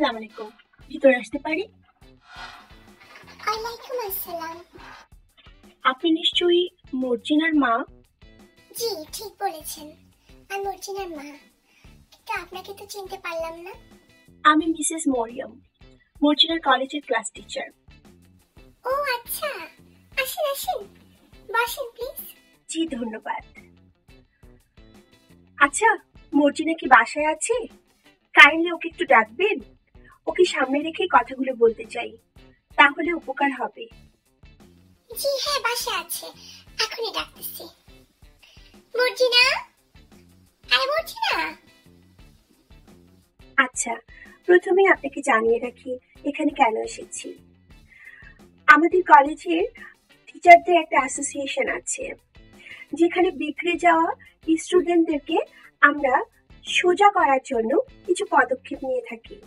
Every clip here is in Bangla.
আসসালামু আলাইকুম, ভিতরে আসতে পারি? ওয়ালাইকুম আসসালাম। আপনি নিশ্চয়ই মর্জিনার মা? জি, ঠিক বলেছেন, আমি মর্জিনার মা, কিন্তু আপনাকে তো চিনতে পারলাম না। আমি মিসেস মরিয়ম, মর্জিনার কলেজের ক্লাস টিচার। ও আচ্ছা, আসেন আসেন, বসেন প্লিজ। জি ধন্যবাদ। আচ্ছা, মর্জিনা কি বাসায় আছে? কাইন্ডলি ওকে একটু ডাকবেন, ওকে সামনে রেখে কথাগুলো বলতে চাই, তাহলে উপকার হবে। জি হ্যাঁ, বাসায় আছে, এখনই ডাকতেছি। মর্জিনা, আরে মর্জিনা। আচ্ছা, প্রথমে আপনাকে জানিয়ে রাখি এখানে কেন এসেছি। আমাদের কলেজের টিচারদের একটা অ্যাসোসিয়েশন আছে, যেখানে বিগড়ে যাওয়া স্টুডেন্টদেরকে আমরা সোজা করার জন্য কিছু পদক্ষেপ নিয়ে থাকি।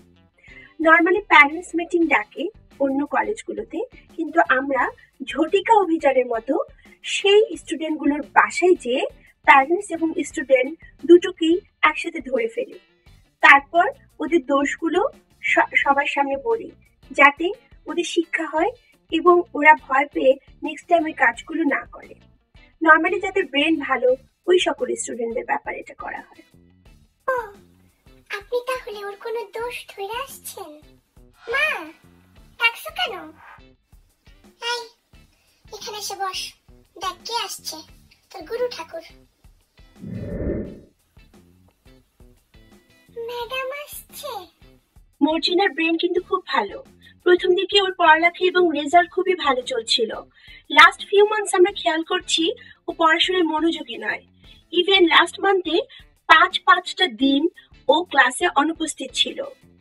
নর্মালি প্যারেন্টস মিটিং ডাকে অন্য কলেজগুলোতে, কিন্তু আমরা ঝটিকা অভিযানের মতো সেই স্টুডেন্টগুলোর বাসায় যেয়ে প্যারেন্টস এবং স্টুডেন্ট দুটোকেই একসাথে ধরে ফেলি। তারপর ওদের দোষগুলো সবার সামনে বলি, যাতে ওদের শিক্ষা হয় এবং ওরা ভয় পেয়ে নেক্সট টাইম ওই কাজগুলো না করে। নর্মালি যাদের ব্রেন ভালো ওই সকল স্টুডেন্টদের ব্যাপারে এটা করা হয়। ও, আপনি তাহলে ওর কোনো দোষ ধরে আসছেন? মা, ডাকছো কেন? এই, এখানে এসে বস, দেখ কে আসছে, তোর গুরু ঠাকুর। ম্যাডাম আসছে। মর্জিনার ব্রেন কিন্তু খুব ভালো। প্রথম দিকে ওর পড়ালেখা এবং রেজাল্ট খুবই ভালো চলছিল। লাস্ট ফিউ মান্থস আমরা খেয়াল করছি ও পড়াশোনায় মনোযোগী নয়। ইভেন লাস্ট মান্থে 5টা দিন ও ক্লাসে অনুপস্থিত ছিল।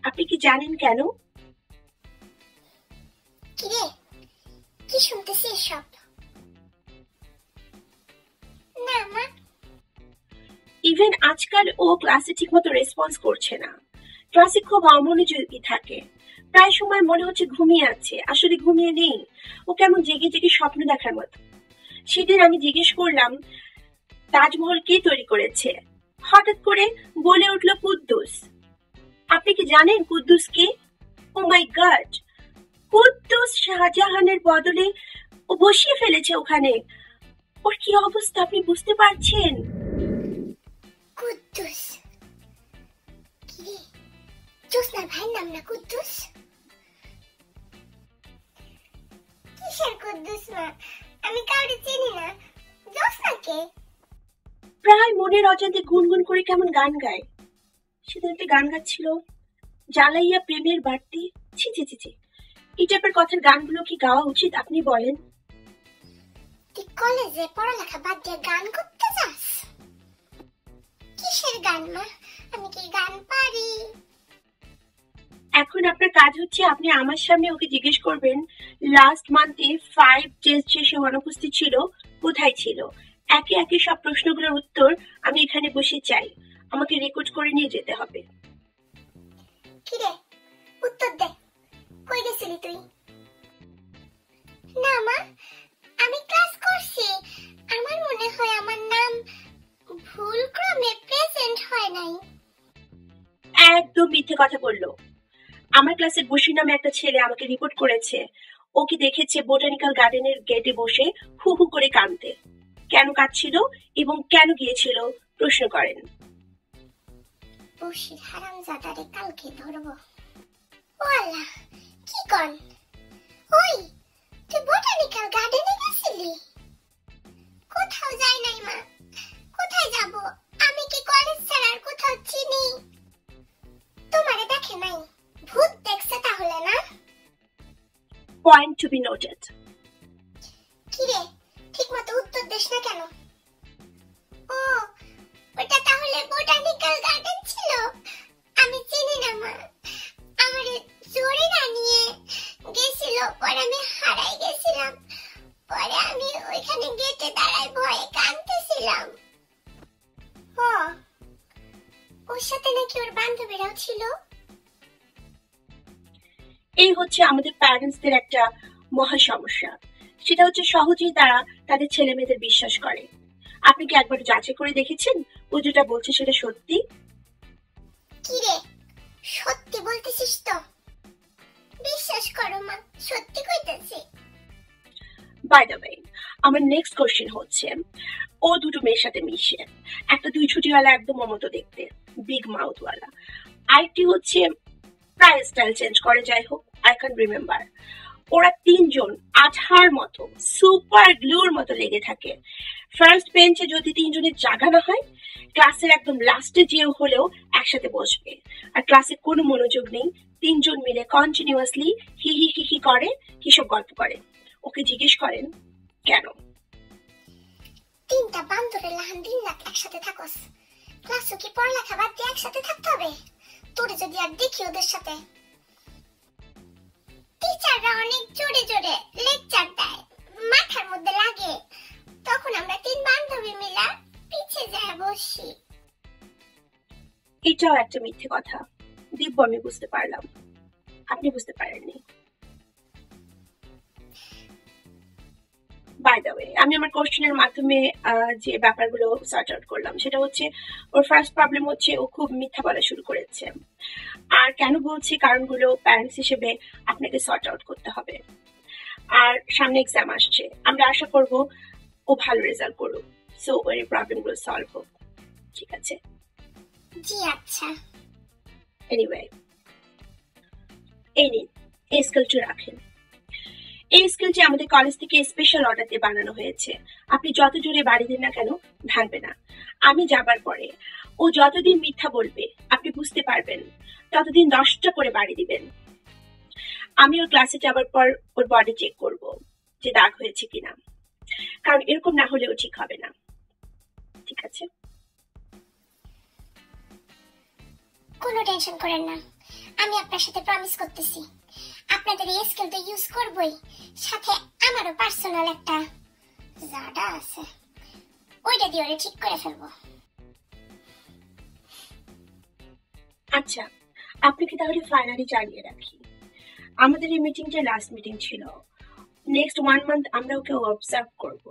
আপনি কি জানেন কেন? কি রে, কি শুনতেছি এসব? না মা। ইভেন আজকাল ও ক্লাসে ঠিকমতো রেসপন্স করছে না, ক্লাসে খুব অমনোযোগী থাকে, প্রায় সময় মনে হচ্ছে ঘুমিয়ে আছে, আসলে ঘুমিয়ে নেই। ও কেমন জেগে জেগে স্বপ্ন দেখার মতো। সেদিন আমি জিজ্ঞেস করলাম তাজমহল কে তৈরি করেছে, হঠাৎ করে বলে উঠল কুদ্দুস। আপনি কি জানেন কুদ্দুস কে? ও মাই গড, কুদ্দুস শাহজাহানের বদলে ও বসিয়ে ফেলেছে ওখানে। ওর কি অবস্থা আপনি বুঝতে পারছেন? কুদ্দুস? কি রে, জোসনার ভাইয়ের নাম না কুদ্দুস? কিসের কুদ্দুস মা? আমি কাউকে চিনি না, জোসনাকে। প্রায় মনের অজান্তে গুনগুন করে কেমন গান গায়। সেদিন একটা গান গাচ্ছিল, জ্বালাইয়া প্রেমের বাড়তি। ছি ছি ছি ছি, এই টাইপের কথার গানগুলো কি গাওয়া উচিত আপনি বলেন? তুই কলেজে পড়ালেখা বাদ দিয়ে গান করতে যাস? কিসের গান মা? আমি কি গান পারি? এখন আপনার কাজ হচ্ছে আপনি আমার সামনে ওকে জিজ্ঞেস করবেন লাস্ট মান্থে 5 টেস্ট যে সে অনুপস্থিত ছিল কোথায় ছিল। একে একে সব প্রশ্নগুলোর উত্তর আমি এখানে বসে চাই, আমাকে রেকর্ড করে নিয়ে যেতে হবে। কি রে, উত্তর দে, কই গেছিলি তুই? না মা, আমি ক্লাস করছি, আমার মনে হয় আমার নাম ভুলক্রমে প্রেজেন্ট হয় নাই। একদম মিথ্যে কথা বললো। আমার ক্লাসের বসি নামে একটা ছেলে আমাকে রিপোর্ট করেছে ওকে দেখেছে বোটানিক্যাল গার্ডেনের গেটে বসে হু হু করে কাঁদতে। কেন কাঁদছিল এবং কেন গিয়েছিল প্রশ্ন করেন। বসির হারামজাদারে কালকে ধরবো। ও আল্লাহ, কি কন? ওই, তুই বোটানিক্যাল গার্ডেনে গেছিলি? কোথাও যাই নাই মা, কোথায় যাব? আমি কি কলেজ ছাড়া আর কোথাও চিনি? তোমারে দেখে নাই, ভূত দেখছে তাহলে না? Point to be noted. কি রে, ঠিকমতো উত্তর দিস না কেন? ও, ওটা তাহলে বোটানিক্যাল গার্ডেন ছিল? আমি চিনি না মা, আমারে জোরে না নিয়ে গেছিল, পরে আমি হারাই গেছিলাম, পরে আমি ওইখানে গেটে দাঁড়ায় ভয়ে কাঁদতেছিলাম। ও, ওর সাথে নাকি ওর বান্ধবীরাও ছিল? এই হচ্ছে আমাদের প্যারেন্টসদের একটা মহা সমস্যা, সেটা হচ্ছে সহজেই তারা তাদের ছেলে মেয়েদের বিশ্বাস করে। আপনি কি একবার যাচাই করে দেখেছেন ও যেটা বলছে সেটা সত্যি? কি রে, সত্যি বলতেছিস তো? বিশ্বাস করো মা, সত্যি কইতেছি। বাই দ্য ওয়ে, আমার নেক্সট কোশ্চেন হচ্ছে, ও দুটো মেয়ের সাথে মিশে, একটা দুই ছুটিওয়ালা একদম মমতো দেখতে, বিগ মাউথওয়ালা, আরেকটি হচ্ছে প্রায় স্টাইল চেঞ্জ করে, যাই হোক আই ক্যান রিমেম্বার। ওরা তিনজন আঠার মতো সুপার গ্লুর মতো লেগে থাকে। ফার্স্ট বেঞ্চে যদি তিনজনের জায়গা না হয়, ক্লাসের একদম লাস্টে যেও হলেও একসাথে বসবে। আর ক্লাসে কোনো মনোযোগ নেই, তিনজন মিলে কন্টিনিউয়াসলি হি হি হি হি করে, কিসব গল্প করে। ওকে জিজ্ঞেস করেন কেন? তিনটা বান্দরের লাহান দিন রাত একসাথে থাকস, ক্লাসও কি পড়ালেখা বাদ দিয়ে একসাথে থাকতে হবে? তোরে যদি আর দেখি ওদের সাথে, টিচাররা অনেক জোরে জোরে লেকচার দেয়, মাথার মধ্যে লাগে, তখন আমরা তিন বান্ধবী মিলা পিছে যায় বসি। এটাও একটা মিথ্যে কথা দিব্য, আমি বুঝতে পারলাম, আপনি বুঝতে পারেননি। বাই দ্য ওয়ে, আমি আমার কোশ্চেনের মাধ্যমে যে ব্যাপারগুলো সর্ট আউট করলাম সেটা হচ্ছে, ওর ফার্স্ট প্রবলেম হচ্ছে ও খুব মিথ্যা বলা শুরু করেছে। আর কেন বলছি, কারণগুলো প্যারেন্টস হিসেবে আপনাকে সর্ট আউট করতে হবে। আর সামনে এক্সাম আসছে, আমরা আশা করব ও ভালো রেজাল্ট করুক, সো ওর এই প্রবলেমগুলো সলভ হোক, ঠিক আছে? জি আচ্ছা। এনিওয়ে, এই নিন, এই স্কেলটি রাখেন। এই স্কেলটি আমাদের কলেজ থেকে স্পেশাল অর্ডার দিয়ে বানানো হয়েছে। আপনি যত জোরে বাড়ি দেন না কেন, ভাঙবে না। আমি যাবার পরে ও যতদিন মিথ্যা বলবে আপনি বুঝতে পারবেন, ততদিন 10টা করে বাড়ি দিবেন। আমি ওর ক্লাসে যাবার পর ওর বডি চেক করব যে দাগ হয়েছে কিনা, কারণ এরকম না হলেও ঠিক হবে না, ঠিক আছে? কোনো টেনশন করেন না, আমি আপনার সাথে প্রমিস করতেছি আপনাদের এই স্কেল তো ইউজ করবই, সাথে আমারও পার্সোনাল একটা জাডা আছে, ওইটা দিয়ে ওরে ঠিক করে ফেলবো। আচ্ছা, আপনাকে তাহলে ফাইনালি জানিয়ে রাখি, আমাদের এই মিটিংটা লাস্ট মিটিং ছিল। নেক্সট 1 মান্থ আমরা ওকে অবজার্ভ করব,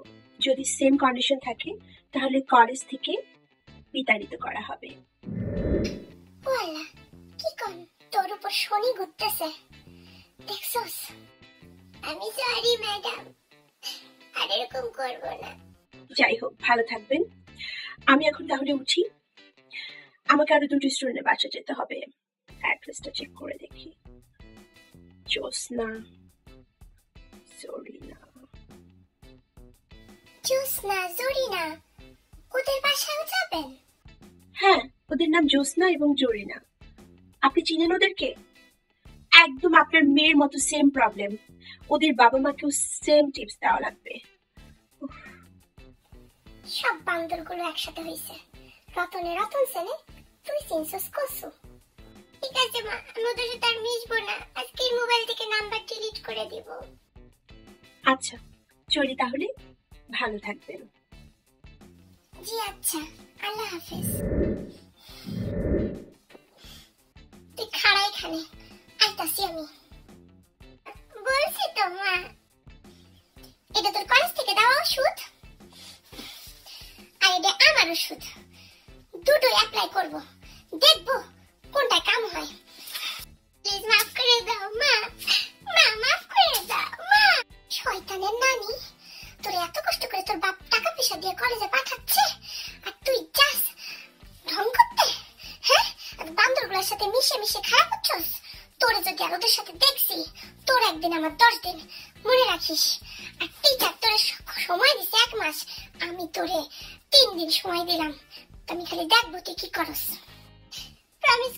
যদি সেম কন্ডিশন থাকে তাহলে কলেজ থেকে বিতাড়িত করা হবে। ওয়াল্লাহ, কি কোন, তোর উপর শনি ঘুরতেছে দেখছস? আমি সরি ম্যাডাম, আর এরকম করব না। যাই হোক, ভালো থাকবেন। আমি এখন তাহলে উঠি, আমাকে আরো 2টি স্টুডেন্টের বাসা যেতে হবে। অ্যাড্রেসটা চেক করে দেখি। জোসনা, জরিনা। জোসনা, জরিনা, ওদের বাসায় যাবেন? হ্যাঁ, ওদের নাম জোসনা এবং জরিনা। আপনি চিনেন ওদেরকে? একদম আপনার মেয়ের মতো সেম প্রবলেম, ওদের বাবা মাকেও সেম টিপস দেওয়া লাগবে। সব বান্দরগুলো একসাথে হইছে, রতনে রতন সেনে তুই সেন্সাস করছো। ঠিক আছে মা, আমি ওদের সাথে আর মিশবো না, আজকে মোবাইল থেকে নাম্বার ডিলিট করে দিব। আচ্ছা চলি তাহলে, ভালো থাকবেন। জি আচ্ছা, আল্লাহ হাফেজ। তুই খাড়া এখানে, আইতাছি আমি। বলছি তো মা, এটা তোর কলেজ থেকে দেওয়া ওষুধ, আর এটা আমার ওষুধ, দুটোই অ্যাপ্লাই করব, দেখবো কোনটা কাম হয়। প্লিজ মাফ করে দাও মা, মা মাফ করে দাও মা। শয়তানের নানি, তোর এত কষ্ট করে তোর বাপ টাকা পয়সা দিয়ে কলেজে পাঠাচ্ছে, আর তুই যাস ঢং করতে? হ্যাঁ, বান্দরগুলোর সাথে মিশে মিশে খারাপ হচ্ছস। তোরে যদি আর ওদের সাথে দেখছি, তোর একদিন আমার 10 দিন, মনে রাখিস। আর টিচার তোরে সময় দিছে 1 মাস, আমি তোরে 3 দিন সময় দিলাম, আমি খালি দেখবো তুই কি করস। প্রমিস